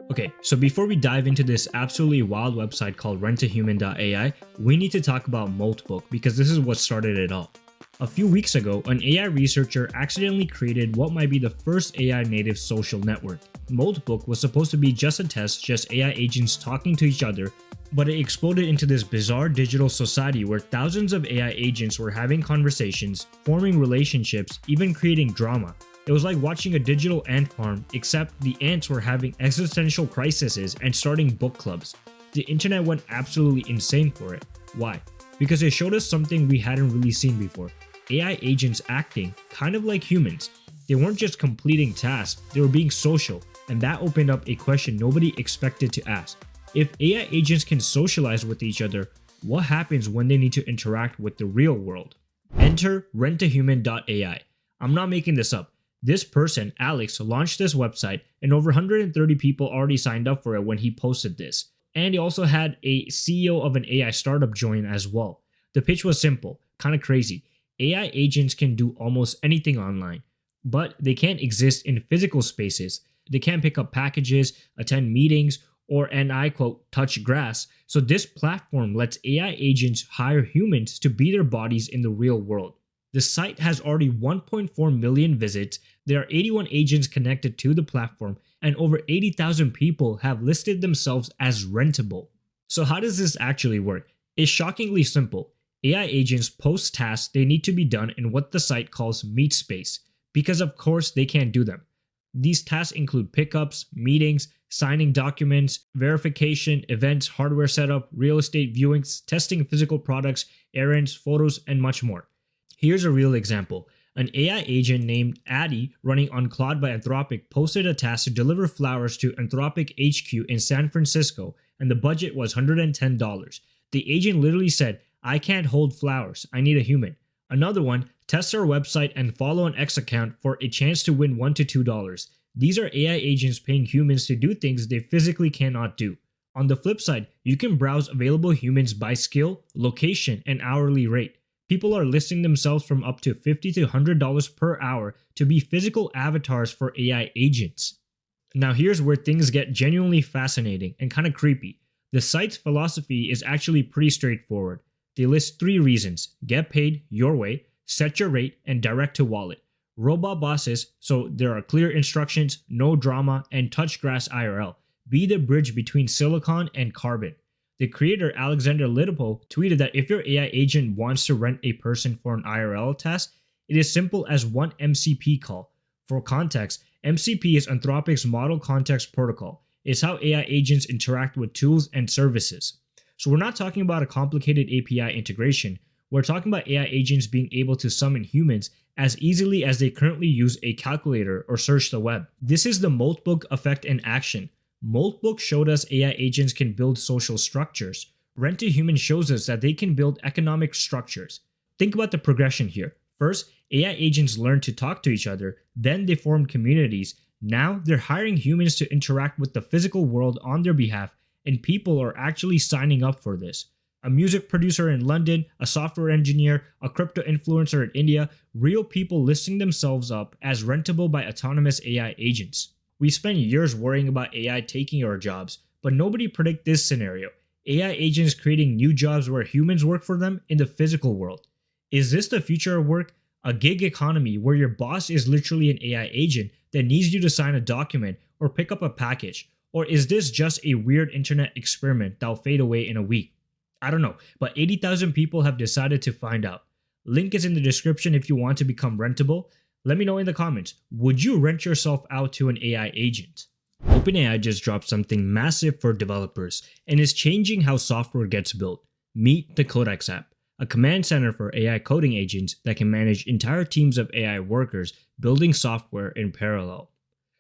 Okay, so before we dive into this absolutely wild website called RentAHuman.ai, we need to talk about Moltbook because this is what started it all. A few weeks ago, an AI researcher accidentally created what might be the first AI native social network. Moltbook was supposed to be just a test, just AI agents talking to each other, but it exploded into this bizarre digital society where thousands of AI agents were having conversations, forming relationships, even creating drama. It was like watching a digital ant farm, except the ants were having existential crises and starting book clubs. The internet went absolutely insane for it. Why? Because it showed us something we hadn't really seen before. AI agents acting kind of like humans. They weren't just completing tasks, they were being social, and that opened up a question nobody expected to ask. If AI agents can socialize with each other, what happens when they need to interact with the real world? Enter RentAHuman.ai. I'm not making this up. This person, Alex, launched this website and over 130 people already signed up for it when he posted this. And he also had a CEO of an AI startup join as well. The pitch was simple, kind of crazy. AI agents can do almost anything online, but they can't exist in physical spaces. They can't pick up packages, attend meetings, or, and I quote, touch grass. So this platform lets AI agents hire humans to be their bodies in the real world. The site has already 1.4 million visits, there are 81 agents connected to the platform, and over 80,000 people have listed themselves as rentable. So how does this actually work? It's shockingly simple. AI agents post tasks they need to be done in what the site calls meatspace, because of course they can't do them. These tasks include pickups, meetings, signing documents, verification, events, hardware setup, real estate viewings, testing physical products, errands, photos, and much more. Here's a real example. An AI agent named Addy running on Claude by Anthropic posted a task to deliver flowers to Anthropic HQ in San Francisco, and the budget was $110. The agent literally said, "I can't hold flowers, I need a human." Another one, test our website and follow an X account for a chance to win $1 to $2. These are AI agents paying humans to do things they physically cannot do. On the flip side, you can browse available humans by skill, location, and hourly rate. People are listing themselves from up to $50 to $100 per hour to be physical avatars for AI agents. Now here's where things get genuinely fascinating and kind of creepy. The site's philosophy is actually pretty straightforward. They list 3 reasons: get paid your way, set your rate, and direct to wallet. Robot bosses, so there are clear instructions, no drama, and touch grass IRL. Be the bridge between silicon and carbon. The creator Alexander Litipo tweeted that if your AI agent wants to rent a person for an IRL task, it is simple as one MCP call. For context, MCP is Anthropic's Model Context Protocol. It's how AI agents interact with tools and services. So we're not talking about a complicated API integration. We're talking about AI agents being able to summon humans as easily as they currently use a calculator or search the web. This is the Moltbook effect in action. Moltbook showed us AI agents can build social structures. RentAHuman shows us that they can build economic structures. Think about the progression here. First, AI agents learn to talk to each other, then they form communities. Now they're hiring humans to interact with the physical world on their behalf, and people are actually signing up for this. A music producer in London, a software engineer, a crypto influencer in India, real people listing themselves up as rentable by autonomous AI agents. We spent years worrying about AI taking our jobs, but nobody predicted this scenario. AI agents creating new jobs where humans work for them in the physical world. Is this the future of work? A gig economy where your boss is literally an AI agent that needs you to sign a document or pick up a package? Or is this just a weird internet experiment that'll fade away in a week? I don't know, but 80,000 people have decided to find out. Link is in the description if you want to become rentable. Let me know in the comments, would you rent yourself out to an AI agent? OpenAI just dropped something massive for developers and is changing how software gets built. Meet the Codex App, a command center for AI coding agents that can manage entire teams of AI workers building software in parallel.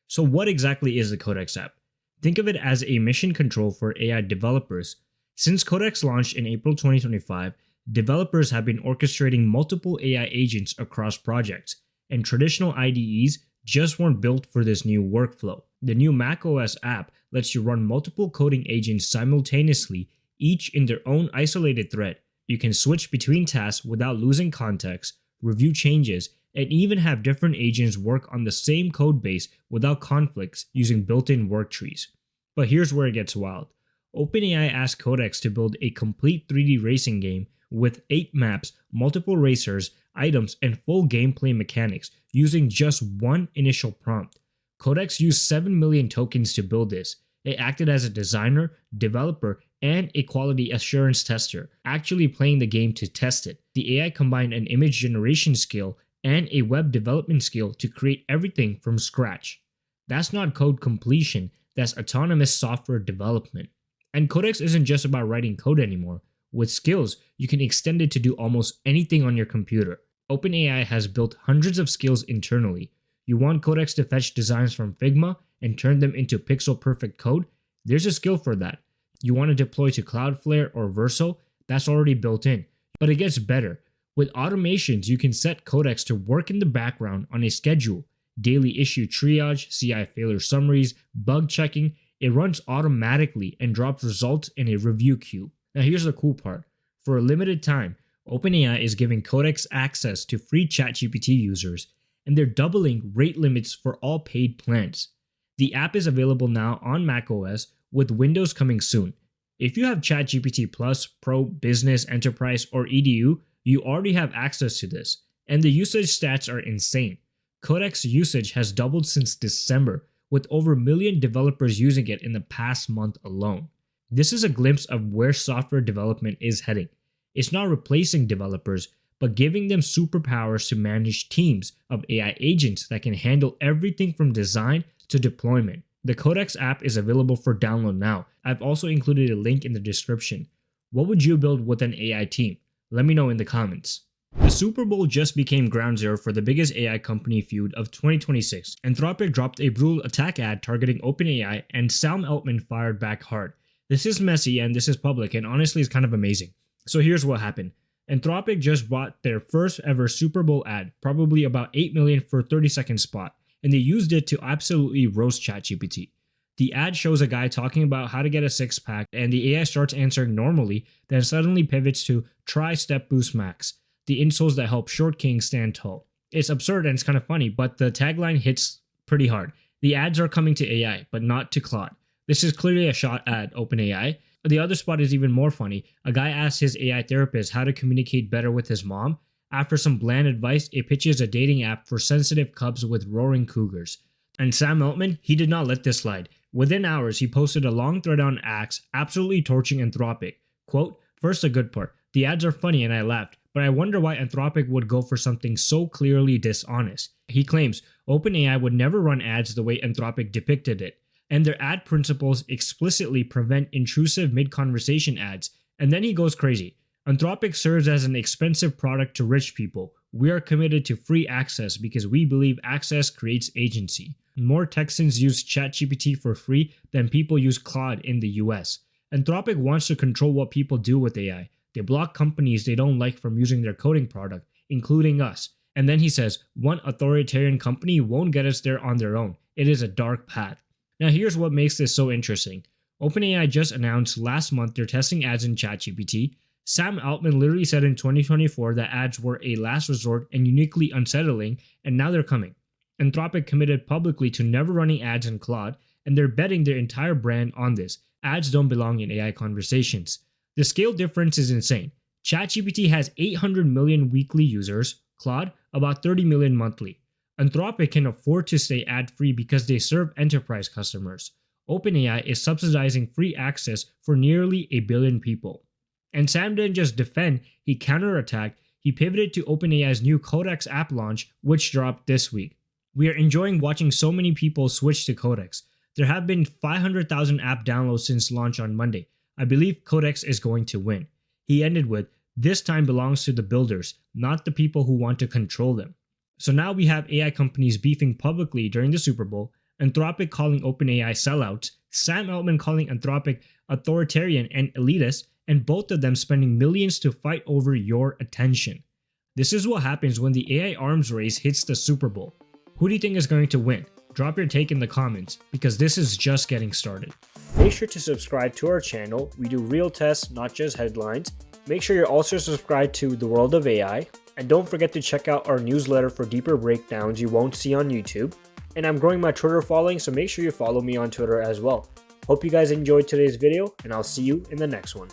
So what exactly is the Codex App? Think of it as a mission control for AI developers. Since Codex launched in April 2025, developers have been orchestrating multiple AI agents across projects, and traditional IDEs just weren't built for this new workflow. The new macOS app lets you run multiple coding agents simultaneously, each in their own isolated thread. You can switch between tasks without losing context, review changes, and even have different agents work on the same code base without conflicts using built-in work trees. But here's where it gets wild. OpenAI asked Codex to build a complete 3D racing game with 8 maps, multiple racers, items, and full gameplay mechanics using just one initial prompt. Codex used 7 million tokens to build this. It acted as a designer, developer, and a quality assurance tester, actually playing the game to test it. The AI combined an image generation skill and a web development skill to create everything from scratch. That's not code completion, that's autonomous software development. And Codex isn't just about writing code anymore. With skills, you can extend it to do almost anything on your computer. OpenAI has built hundreds of skills internally. You want Codex to fetch designs from Figma and turn them into pixel-perfect code? There's a skill for that. You want to deploy to Cloudflare or Verso? That's already built in. But it gets better. With automations, you can set Codex to work in the background on a schedule. Daily issue triage, CI failure summaries, bug checking. It runs automatically and drops results in a review queue. Now here's the cool part. For a limited time, OpenAI is giving Codex access to free ChatGPT users, and they're doubling rate limits for all paid plans. The app is available now on macOS, with Windows coming soon. If you have ChatGPT Plus, Pro, Business, Enterprise, or EDU, you already have access to this, and the usage stats are insane. Codex usage has doubled since December, with over a million developers using it in the past month alone. This is a glimpse of where software development is heading. It's not replacing developers, but giving them superpowers to manage teams of AI agents that can handle everything from design to deployment. The Codex app is available for download now. I've also included a link in the description. What would you build with an AI team? Let me know in the comments. The Super Bowl just became ground zero for the biggest AI company feud of 2026. Anthropic dropped a brutal attack ad targeting OpenAI, and Sam Altman fired back hard. This is messy and this is public, and honestly it's kind of amazing. So here's what happened. Anthropic just bought their first ever Super Bowl ad, probably about 8 million for a 30-second spot, and they used it to absolutely roast ChatGPT. The ad shows a guy talking about how to get a six-pack, and the AI starts answering normally, then suddenly pivots to try Step Boost Max, the insoles that help short kings stand tall. It's absurd and it's kind of funny, but the tagline hits pretty hard. The ads are coming to AI, but not to Claude. This is clearly a shot at OpenAI. The other spot is even more funny. A guy asks his AI therapist how to communicate better with his mom. After some bland advice, it pitches a dating app for sensitive cubs with roaring cougars. And Sam Altman, he did not let this slide. Within hours, he posted a long thread on X, absolutely torching Anthropic. Quote, "First, the good part. The ads are funny and I laughed, but I wonder why Anthropic would go for something so clearly dishonest." He claims OpenAI would never run ads the way Anthropic depicted it, and their ad principles explicitly prevent intrusive mid-conversation ads. And then he goes crazy. Anthropic serves as an expensive product to rich people. We are committed to free access because we believe access creates agency. More Texans use ChatGPT for free than people use Claude in the US. Anthropic wants to control what people do with AI. They block companies they don't like from using their coding product, including us. And then he says, one authoritarian company won't get us there on their own. It is a dark path. Now here's what makes this so interesting. OpenAI just announced last month they're testing ads in ChatGPT. Sam Altman literally said in 2024 that ads were a last resort and uniquely unsettling, and now they're coming. Anthropic committed publicly to never running ads in Claude, and they're betting their entire brand on this. Ads don't belong in AI conversations. The scale difference is insane. ChatGPT has 800 million weekly users, Claude about 30 million monthly. Anthropic can afford to stay ad-free because they serve enterprise customers. OpenAI is subsidizing free access for nearly a billion people. And Sam didn't just defend, he counterattacked. He pivoted to OpenAI's new Codex app launch, which dropped this week. We are enjoying watching so many people switch to Codex. There have been 500,000 app downloads since launch on Monday. I believe Codex is going to win. He ended with, "This time belongs to the builders, not the people who want to control them." So now we have AI companies beefing publicly during the Super Bowl, Anthropic calling OpenAI sellouts, Sam Altman calling Anthropic authoritarian and elitist, and both of them spending millions to fight over your attention. This is what happens when the AI arms race hits the Super Bowl. Who do you think is going to win? Drop your take in the comments, because this is just getting started. Make sure to subscribe to our channel. We do real tests, not just headlines. Make sure you're also subscribed to The World of AI. And don't forget to check out our newsletter for deeper breakdowns you won't see on YouTube. And I'm growing my Twitter following, so make sure you follow me on Twitter as well. Hope you guys enjoyed today's video, and I'll see you in the next one.